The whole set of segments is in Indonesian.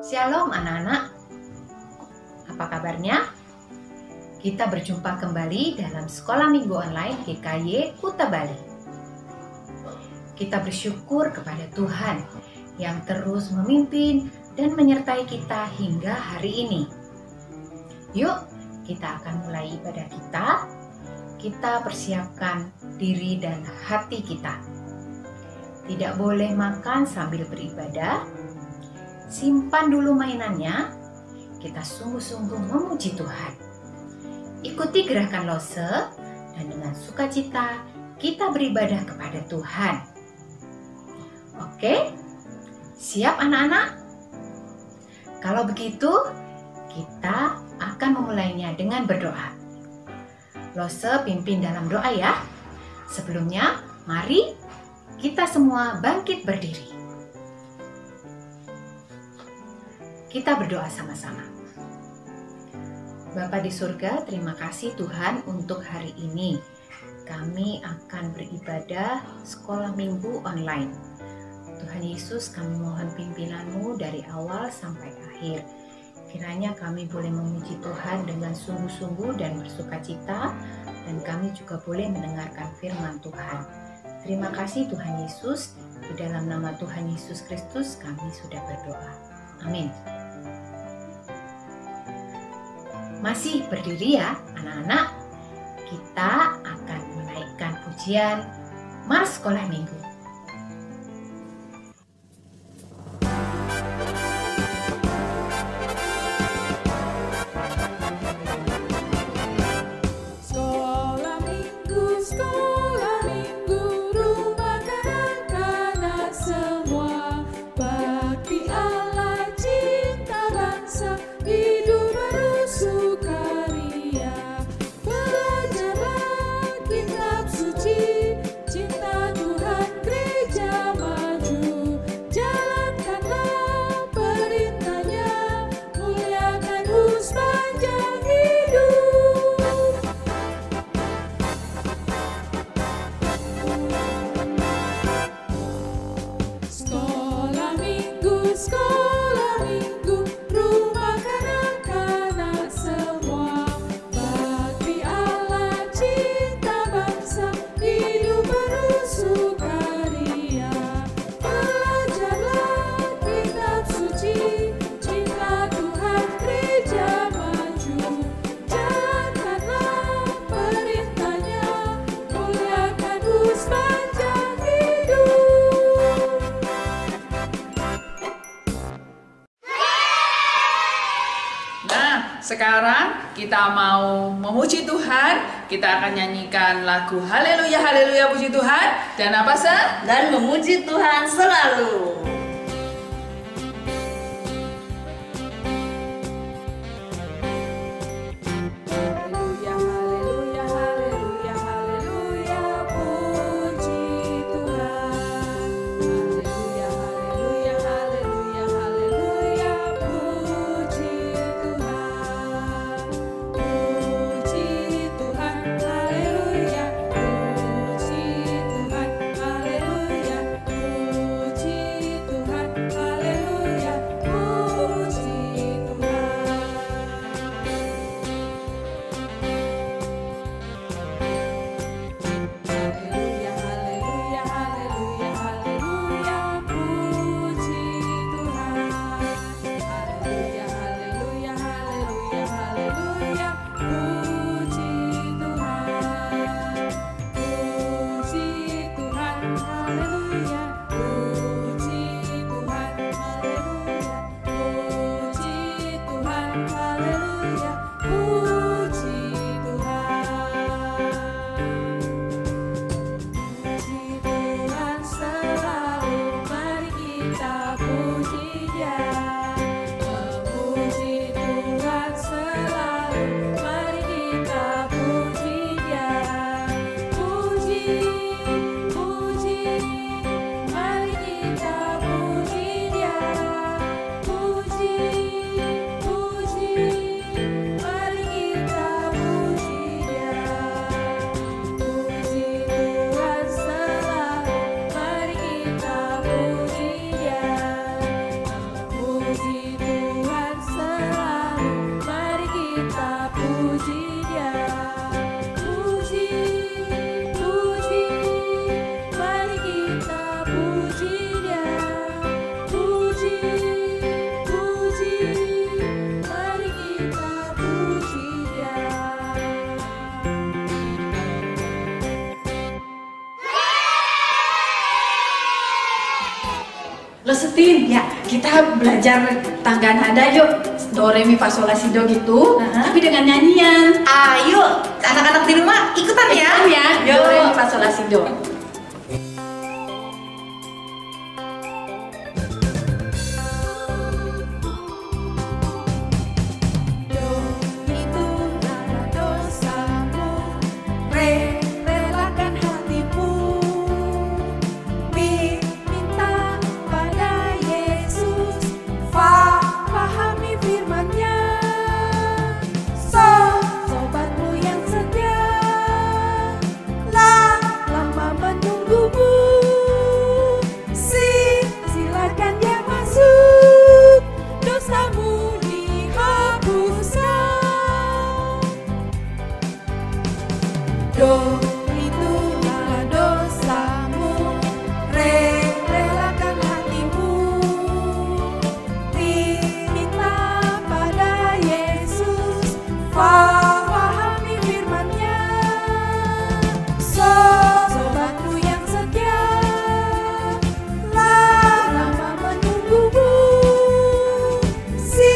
Shalom anak-anak, apa kabarnya? Kita berjumpa kembali dalam Sekolah Minggu Online GKY Kuta Bali. Kita bersyukur kepada Tuhan yang terus memimpin dan menyertai kita hingga hari ini. Yuk, kita akan mulai ibadah kita. Kita persiapkan diri dan hati kita. Tidak boleh makan sambil beribadah. Simpan dulu mainannya. Kita sungguh-sungguh memuji Tuhan. Ikuti gerakan lose dan dengan sukacita kita beribadah kepada Tuhan. Oke? Siap anak-anak? Kalau begitu, kita akan memulainya dengan berdoa. Lose pimpin dalam doa ya. Sebelumnya, mari kita semua bangkit berdiri. Kita berdoa sama-sama. Bapa di surga, terima kasih Tuhan untuk hari ini. Kami akan beribadah sekolah minggu online. Tuhan Yesus, kami mohon pimpinan-Mu dari awal sampai akhir. Kiranya kami boleh memuji Tuhan dengan sungguh-sungguh dan bersukacita, dan kami juga boleh mendengarkan firman Tuhan. Terima kasih Tuhan Yesus, di dalam nama Tuhan Yesus Kristus kami sudah berdoa. Amin. Masih berdiri ya anak-anak, kita akan menaikkan pujian Mars Sekolah Minggu. Sekarang kita mau memuji Tuhan. Kita akan nyanyikan lagu Haleluya Haleluya puji Tuhan. Dan apa sih? Dan memuji Tuhan selalu. Tuhan Lesetin, ya kita belajar tangga nada yuk. Do, re, mi, fa, sol, la, si, do gitu, tapi dengan nyanyian. Ayo, anak-anak di rumah ikutan ya. Ikutan ya, do, re, mi, fa, sol, la, si, do. Do, itulah dosamu, re, relakan hatimu, mi, minta pada Yesus, fa, pahami firman-Nya, so, sobatku yang setia, la, lama menunggumu, si,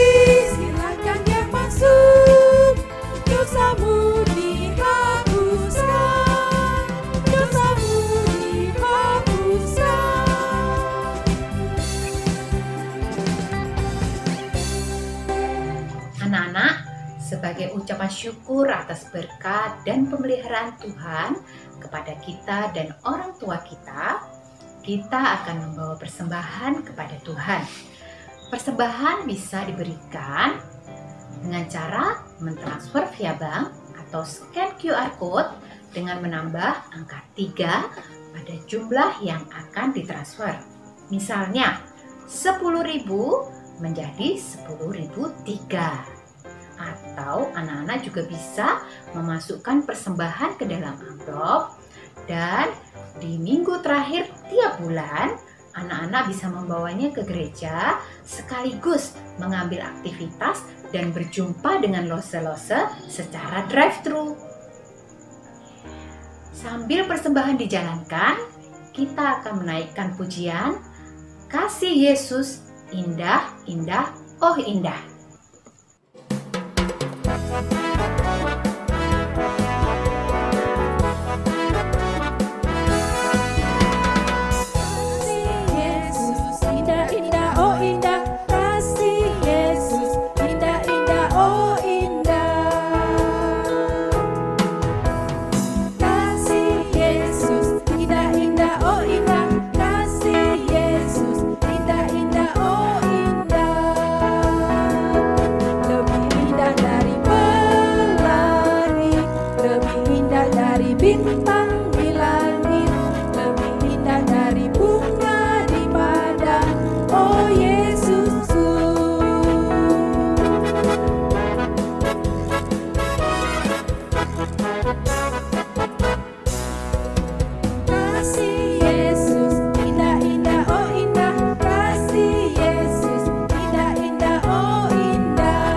silakan yang masuk, dosamu Anak-anak, sebagai ucapan syukur atas berkat dan pemeliharaan Tuhan kepada kita dan orang tua kita akan membawa persembahan kepada Tuhan. Persembahan bisa diberikan dengan cara mentransfer via bank atau scan QR code dengan menambah angka 3 pada jumlah yang akan ditransfer. Misalnya 10.000 menjadi 10.003. Atau anak-anak juga bisa memasukkan persembahan ke dalam amplop, dan di minggu terakhir tiap bulan anak-anak bisa membawanya ke gereja sekaligus mengambil aktivitas dan berjumpa dengan lose-lose secara drive-thru. Sambil persembahan dijalankan, kita akan menaikkan pujian Kasih Yesus indah, indah, oh indah. bintang di langit, lebih indah dari bunga di padang, oh Yesusku. Kasih Yesus indah-indah, oh indah, kasih Yesus indah-indah, oh indah.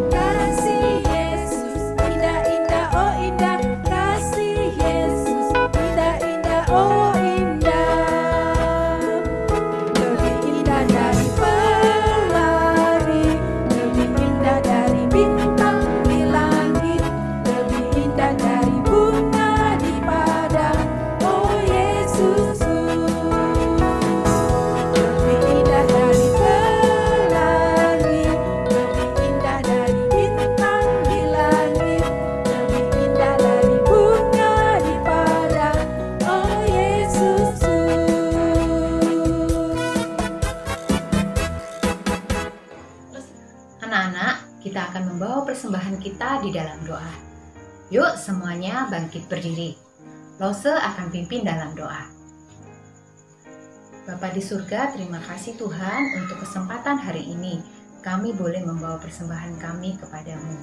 Kasih Yesus indah-indah, oh indah, kasih Yesus indah-indah, oh indah. Lebih indah dari pelangi, lebih indah dari bintang di langit, lebih indah dari bunga di padang, oh Yesusku. Lebih indah dari pelangi, lebih indah dari bintang di langit, lebih indah dari bunga di padang, oh Yesusku. Anak-anak, kita akan membawa persembahan kita di dalam doa. Yuk semuanya bangkit berdiri. Lose akan pimpin dalam doa. Bapa di surga, terima kasih Tuhan untuk kesempatan hari ini. Kami boleh membawa persembahan kami kepadamu.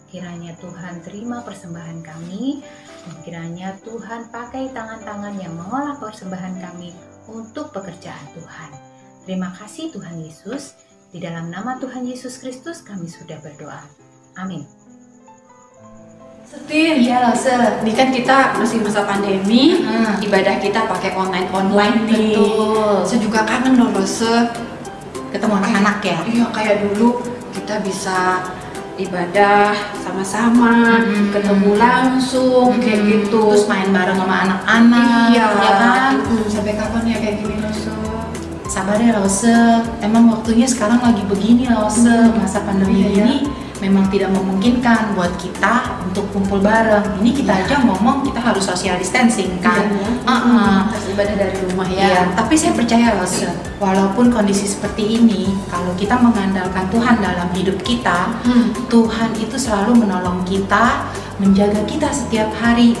Kiranya Tuhan terima persembahan kami, dan kiranya Tuhan pakai tangan-tangan yang mengolah persembahan kami untuk pekerjaan Tuhan. Terima kasih Tuhan Yesus. Di dalam nama Tuhan Yesus Kristus kami sudah berdoa. Amin. Setin. Iya Lause. Ini kan kita masih masa pandemi, ibadah kita pakai online nih. Betul. Saya juga kangen loh Lose. Ketemu anak-anak ya. Iya, kayak dulu kita bisa ibadah sama-sama, ketemu langsung kayak gitu. Terus main bareng sama anak-anak. Iya, Ya kan? Sampai kapan ya kayak gini Lose? Sabar ya Lause. Emang waktunya sekarang lagi begini Lause. Masa pandemi Iya, ini memang tidak memungkinkan buat kita untuk kumpul bareng. Ini kita aja ngomong kita harus social distancing kan. Harus ibadah dari rumah ya. Iya, tapi saya percaya Lause, walaupun kondisi seperti ini, kalau kita mengandalkan Tuhan dalam hidup kita, Tuhan itu selalu menolong kita, menjaga kita setiap hari,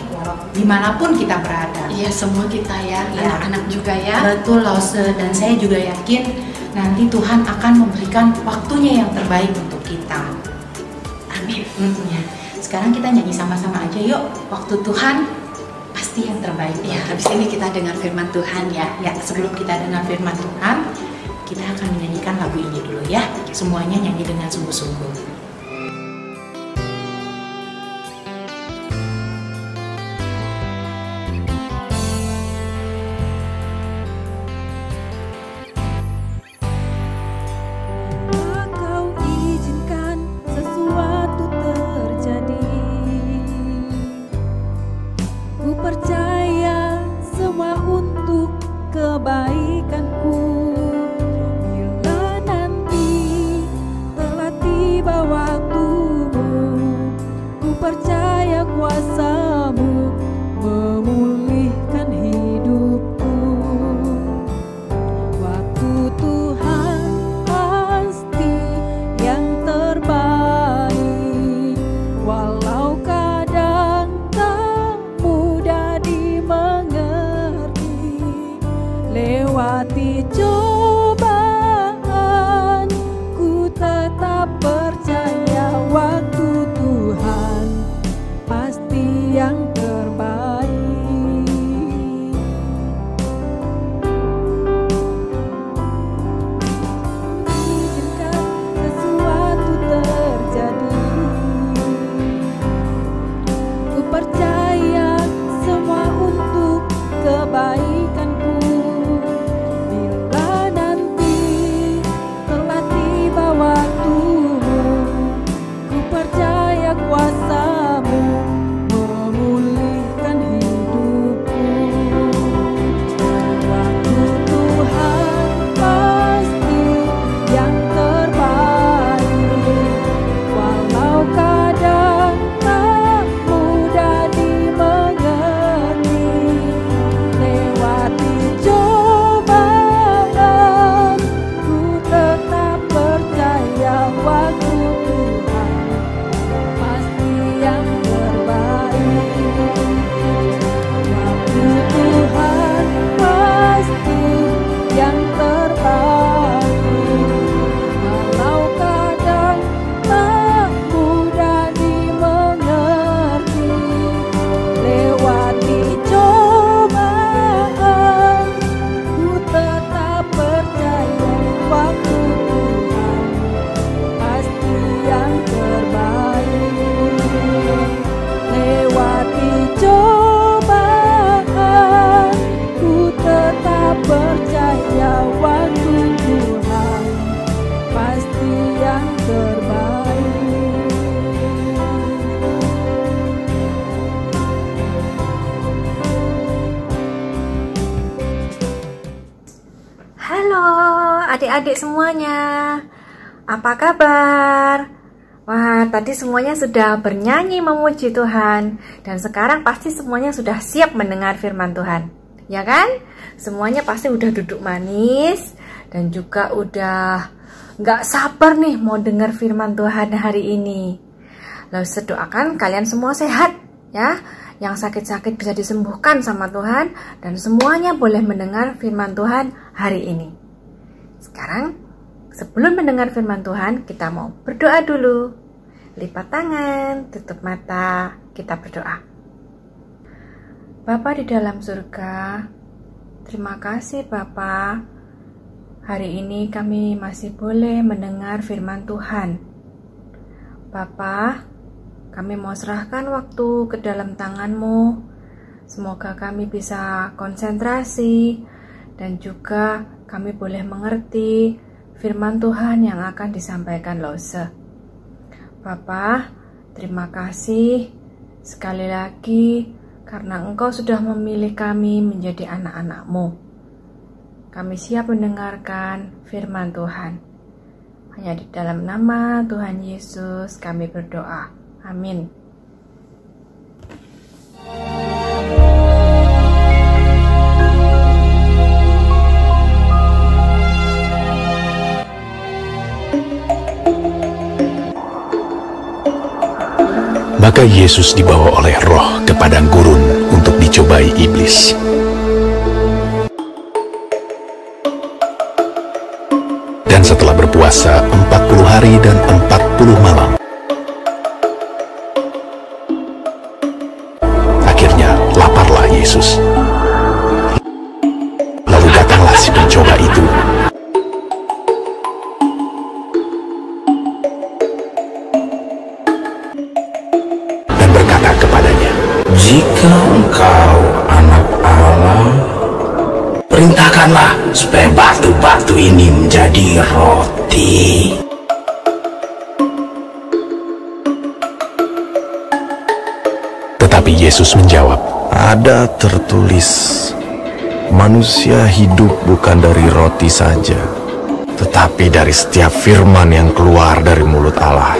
dimanapun kita berada. Iya, semua kita ya, Iya. anak-anak juga ya. Betul Lause, dan saya juga yakin nanti Tuhan akan memberikan waktunya yang terbaik untuk kita. Amin. Ya. Sekarang kita nyanyi sama-sama aja yuk. Waktu Tuhan pasti yang terbaik. Ya, habis ini kita dengar firman Tuhan ya. Ya, sebelum kita dengar firman Tuhan, kita akan menyanyikan lagu ini dulu ya. Semuanya nyanyi dengan sungguh-sungguh. Kau izinkan sesuatu terjadi. Ku percaya semua untuk kebaikanku. Bila nanti telah tiba waktumu, ku percaya kuasa-Mu memulihkan hidupku. Waktu Tuhan pasti yang terbaik, walau kadang tak mudah dimengerti. Lewati cobaan, ku tetap percaya waktu Tuhan pasti yang terbaik. Izinkan sesuatu terjadi. Ku percaya semua untuk kebaikanku. Bila nanti telah tiba waktumu, ku percaya kuasa-Mu memulihkan hidupku. Waktu Tuhan pasti yang terbaik, walau kadang tak mudah dimengerti. Lewati cobaan, ku tetap percaya waktu Tuhan pasti yang terbaik. Waktu Tuhan pasti yang terbaik, walau kadang tak mudah dimengerti. Lewati cobaan, ku tetap percaya waktu Tuhan pasti yang terbaik. Lewati cobaan, ku tetap percaya waktu Tuhan pasti yang terbaik. Halo adik-adik semuanya, apa kabar? Wah, tadi semuanya sudah bernyanyi memuji Tuhan, dan sekarang pasti semuanya sudah siap mendengar firman Tuhan, ya kan? Semuanya pasti udah duduk manis, dan juga udah nggak sabar nih mau dengar firman Tuhan hari ini. Lalu saya doakan kalian semua sehat, ya. Yang sakit-sakit bisa disembuhkan sama Tuhan, dan semuanya boleh mendengar firman Tuhan hari ini. Sekarang, sebelum mendengar firman Tuhan, kita mau berdoa dulu. Lipat tangan, tutup mata, kita berdoa. Bapa di dalam surga, terima kasih Bapa. Hari ini kami masih boleh mendengar firman Tuhan. Bapa, kami mau serahkan waktu ke dalam tangan-Mu. Semoga kami bisa konsentrasi dan juga kami boleh mengerti firman Tuhan yang akan disampaikan Lose. Bapa, terima kasih sekali lagi karena Engkau sudah memilih kami menjadi anak-anak-Mu. Kami siap mendengarkan firman Tuhan. Hanya di dalam nama Tuhan Yesus kami berdoa. Amin. Maka Yesus dibawa oleh Roh ke padang gurun untuk dicobai iblis. Dan setelah berpuasa 40 hari dan 40 malam, akhirnya laparlah Yesus. Lalu datanglah si pencoba itu dan berkata kepadanya, "Jika engkau anak Allah, perintahkanlah supaya batu-batu ini menjadi roti." Tetapi Yesus menjawab, "Ada tertulis, manusia hidup bukan dari roti saja, tetapi dari setiap firman yang keluar dari mulut Allah."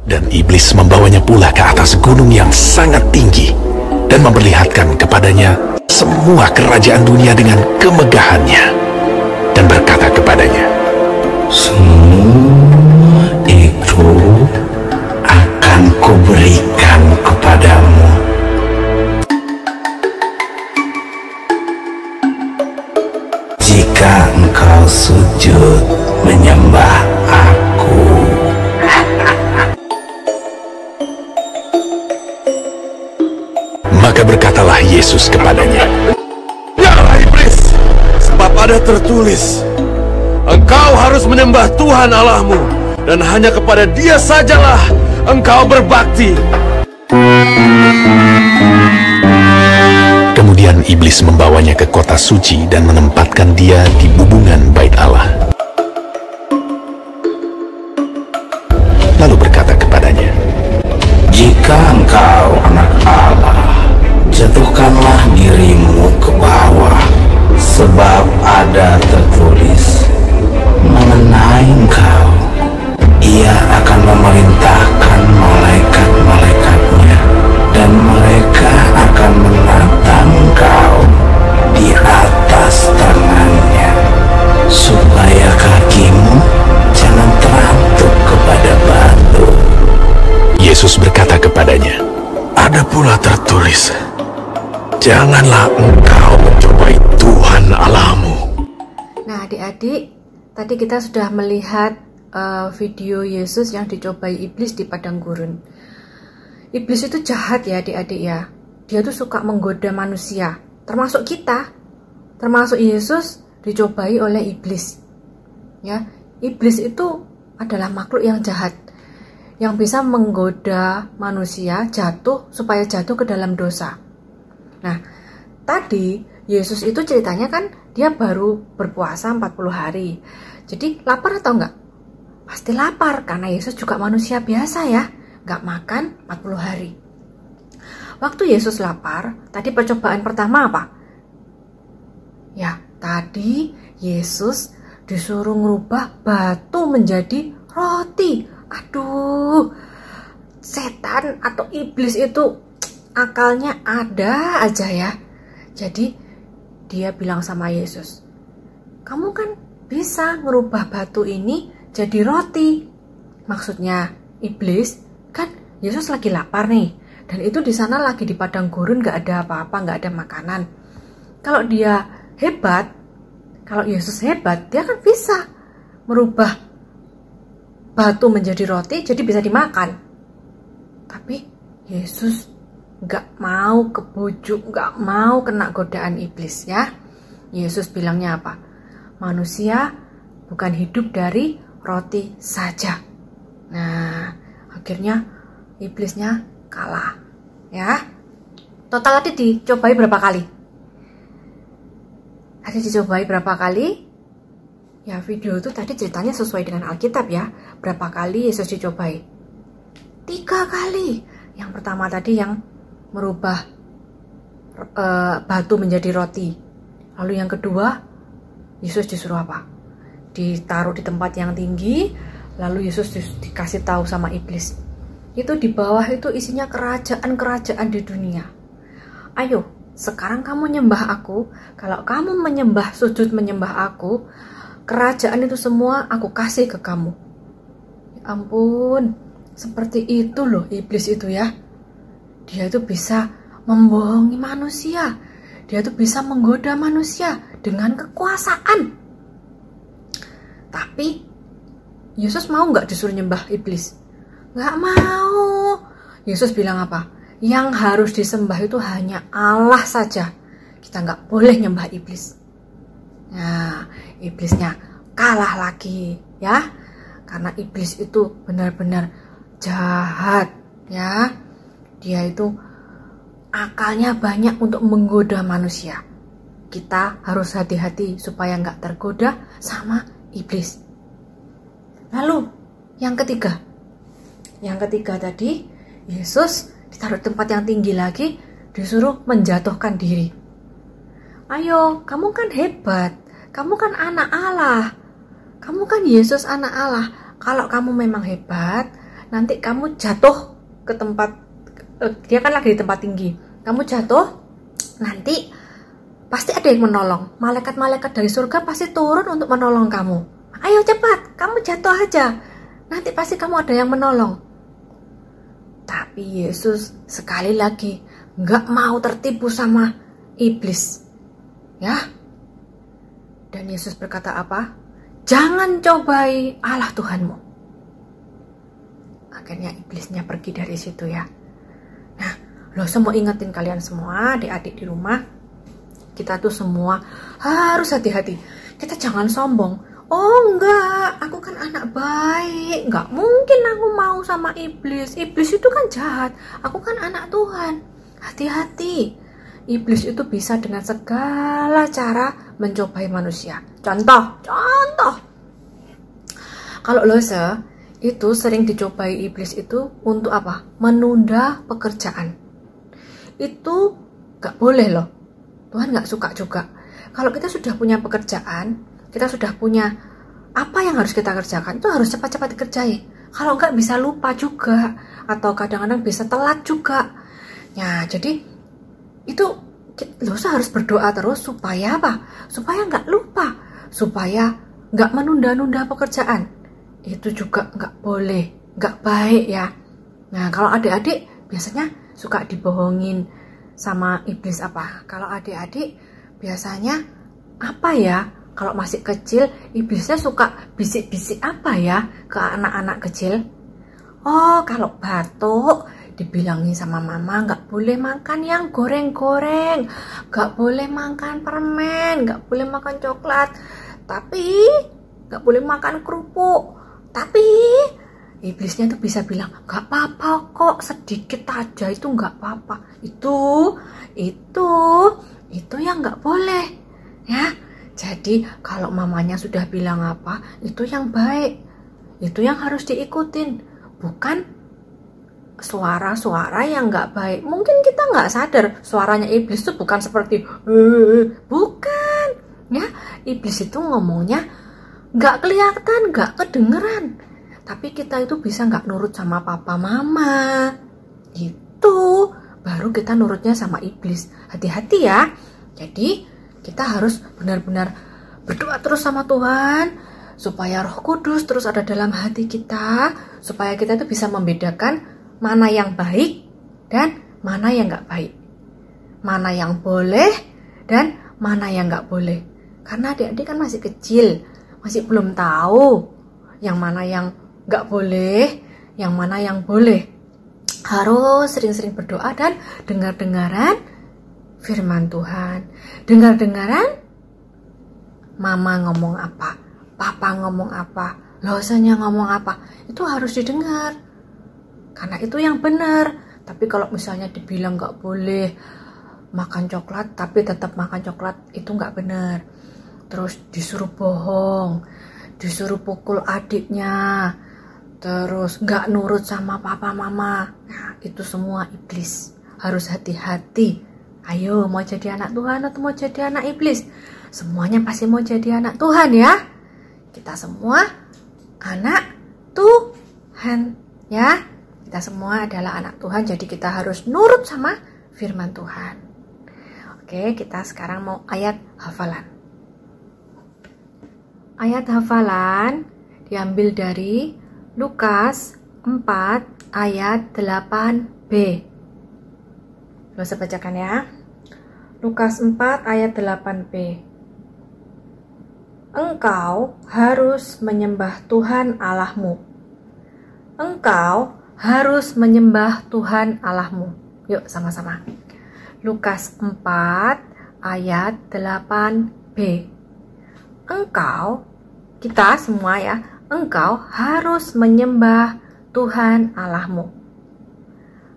Dan iblis membawanya pula ke atas gunung yang sangat tinggi dan memperlihatkan kepadanya semua kerajaan dunia dengan kemegahannya, dan berkata kepadanya, "Semua itu akan kuberikan kepadamu jika engkau sujud menyembah aku." Maka berkatalah Yesus kepadanya, "Biarlah iblis, sebab ada tertulis, engkau harus menyembah Tuhan Allahmu, dan hanya kepada Dia sajalah engkau berbakti." Kemudian iblis membawanya ke kota suci dan menempatkan dia di bubungan bait Allah. Lalu berkata kepadanya, "Jika engkau anak Allah, jatuhkanlah dirimu ke bawah, sebab ada tertulis mengenai engkau, Ia akan memerintahkan malaikat-malaikatnya, dan mereka akan menatang engkau di atas tangannya, supaya kakimu jangan terantuk kepada batu." Yesus berkata kepadanya, Ada pula tertulis, janganlah engkau mencobai Tuhan Allahmu. Nah, adik-adik, tadi kita sudah melihat video Yesus yang dicobai iblis di padang gurun. Iblis itu jahat ya adik-adik ya. Dia tuh suka menggoda manusia, termasuk kita. Termasuk Yesus dicobai oleh iblis. Ya, iblis itu adalah makhluk yang jahat, yang bisa menggoda manusia supaya jatuh ke dalam dosa. Nah, tadi Yesus itu ceritanya kan dia baru berpuasa 40 hari. Jadi lapar atau enggak? Pasti lapar, karena Yesus juga manusia biasa ya, enggak makan 40 hari. Waktu Yesus lapar, tadi percobaan pertama apa? Ya, tadi Yesus disuruh merubah batu menjadi roti. Aduh, setan atau iblis itu akalnya ada aja ya. Jadi dia bilang sama Yesus, "Kamu kan bisa ngerubah batu ini jadi roti." Maksudnya iblis kan Yesus lagi lapar nih, dan itu di sana lagi di padang gurun, gak ada apa-apa, gak ada makanan. Kalau dia hebat, kalau Yesus hebat, dia kan bisa merubah batu menjadi roti, jadi bisa dimakan. Tapi Yesus nggak mau kebujuk, nggak mau kena godaan iblis ya. Yesus bilangnya apa? Manusia bukan hidup dari roti saja. Nah, akhirnya iblisnya kalah ya. Total tadi dicobai berapa kali? Tadi dicobai berapa kali? Ya, video itu tadi ceritanya sesuai dengan Alkitab ya. Berapa kali Yesus dicobai? 3 kali. Yang pertama tadi yang merubah batu menjadi roti. Lalu yang kedua, Yesus disuruh apa? Ditaruh di tempat yang tinggi. Lalu Yesus dikasih tahu sama iblis. Itu di bawah itu isinya kerajaan-kerajaan di dunia. Ayo, sekarang kamu nyembah aku. Kalau kamu menyembah, sujud menyembah aku, kerajaan itu semua aku kasih ke kamu. Ya ampun, seperti itu loh iblis itu ya. Dia itu bisa membohongi manusia. Dia itu bisa menggoda manusia dengan kekuasaan. Tapi Yesus mau nggak disuruh nyembah iblis? Nggak mau. Yesus bilang apa? Yang harus disembah itu hanya Allah saja. Kita nggak boleh nyembah iblis. Nah, iblisnya kalah lagi ya. Karena iblis itu benar-benar jahat ya. Dia itu akalnya banyak untuk menggoda manusia. Kita harus hati-hati supaya nggak tergoda sama iblis. Lalu yang ketiga. Yang ketiga tadi, Yesus ditaruh tempat yang tinggi lagi, disuruh menjatuhkan diri. Ayo, kamu kan hebat. Kamu kan anak Allah. Kamu kan Yesus anak Allah. Kalau kamu memang hebat, nanti kamu jatuh ke tempat, dia kan lagi di tempat tinggi. Kamu jatuh, nanti pasti ada yang menolong. Malaikat-malaikat dari surga pasti turun untuk menolong kamu. Ayo cepat, kamu jatuh aja. Nanti pasti kamu ada yang menolong. Tapi Yesus sekali lagi nggak mau tertipu sama iblis. Ya. Dan Yesus berkata apa? Jangan cobai Allah Tuhanmu. Akhirnya iblisnya pergi dari situ ya. Nah, lo semua ingetin kalian semua, adik-adik di rumah. Kita tuh semua harus hati-hati. Kita jangan sombong. Oh enggak, aku kan anak baik. Enggak mungkin aku mau sama iblis. Iblis itu kan jahat. Aku kan anak Tuhan. Hati-hati. Iblis itu bisa dengan segala cara mencobai manusia. Contoh. Kalau Lose itu sering dicobai iblis itu untuk apa? Menunda pekerjaan. Itu gak boleh loh. Tuhan gak suka juga. Kalau kita sudah punya pekerjaan, kita sudah punya apa yang harus kita kerjakan, itu harus cepat-cepat dikerjain. Kalau enggak bisa lupa juga. Atau kadang-kadang bisa telat juga. Ya, jadi itu Lose harus berdoa terus supaya apa? Supaya nggak lupa, supaya nggak menunda-nunda pekerjaan. Itu juga nggak boleh, nggak baik ya. Nah, kalau adik-adik biasanya suka dibohongin sama iblis apa? Kalau adik-adik biasanya apa ya? Kalau masih kecil, iblisnya suka bisik-bisik apa ya ke anak-anak kecil? Oh, kalau batuk dibilangin sama mama nggak boleh makan yang goreng-goreng, nggak boleh makan permen, nggak boleh makan coklat, tapi nggak boleh makan kerupuk. Tapi iblisnya tuh bisa bilang nggak apa-apa kok, sedikit aja itu nggak apa-apa. Itu yang nggak boleh ya. Jadi kalau mamanya sudah bilang apa, itu yang baik, itu yang harus diikutin, bukan suara-suara yang nggak baik. Mungkin kita nggak sadar suaranya iblis itu bukan seperti bukan ya. Iblis itu ngomongnya nggak kelihatan, nggak kedengeran, tapi kita itu bisa nggak nurut sama papa mama. Itu baru kita nurutnya sama iblis. Hati-hati ya. Jadi kita harus benar-benar berdoa terus sama Tuhan supaya Roh Kudus terus ada dalam hati kita, supaya kita itu bisa membedakan mana yang baik dan mana yang nggak baik, mana yang boleh dan mana yang nggak boleh. Karena adik-adik kan masih kecil, masih belum tahu yang mana yang nggak boleh, yang mana yang boleh. harus sering-sering berdoa dan dengar-dengaran firman Tuhan. Dengar-dengaran mama ngomong apa, papa ngomong apa, dosennya ngomong apa, itu harus didengar. Karena itu yang benar. Tapi kalau misalnya dibilang nggak boleh makan coklat, tapi tetap makan coklat, itu nggak benar. Terus disuruh bohong, disuruh pukul adiknya, terus nggak nurut sama papa mama, nah, itu semua iblis. Harus hati-hati. Ayo, mau jadi anak Tuhan atau mau jadi anak iblis? Semuanya pasti mau jadi anak Tuhan ya. Kita semua anak Tuhan ya. Kita semua adalah anak Tuhan, jadi kita harus nurut sama firman Tuhan. Oke, kita sekarang mau ayat hafalan. Ayat hafalan diambil dari Lukas 4 ayat 8b. Saya bacakan ya. Lukas 4 ayat 8b. Engkau harus menyembah Tuhan Allahmu. Engkau harus menyembah Tuhan Allahmu. Yuk sama-sama. Lukas 4 ayat 8b. Engkau, kita semua ya, engkau harus menyembah Tuhan Allahmu.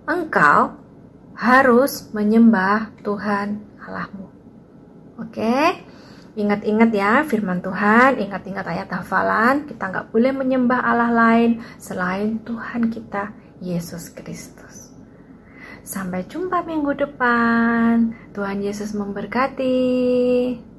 Engkau harus menyembah Tuhan Allahmu. Oke? Ingat-ingat ya firman Tuhan, ingat-ingat ayat hafalan. Kita nggak boleh menyembah Allah lain selain Tuhan kita, Yesus Kristus. Sampai jumpa minggu depan. Tuhan Yesus memberkati.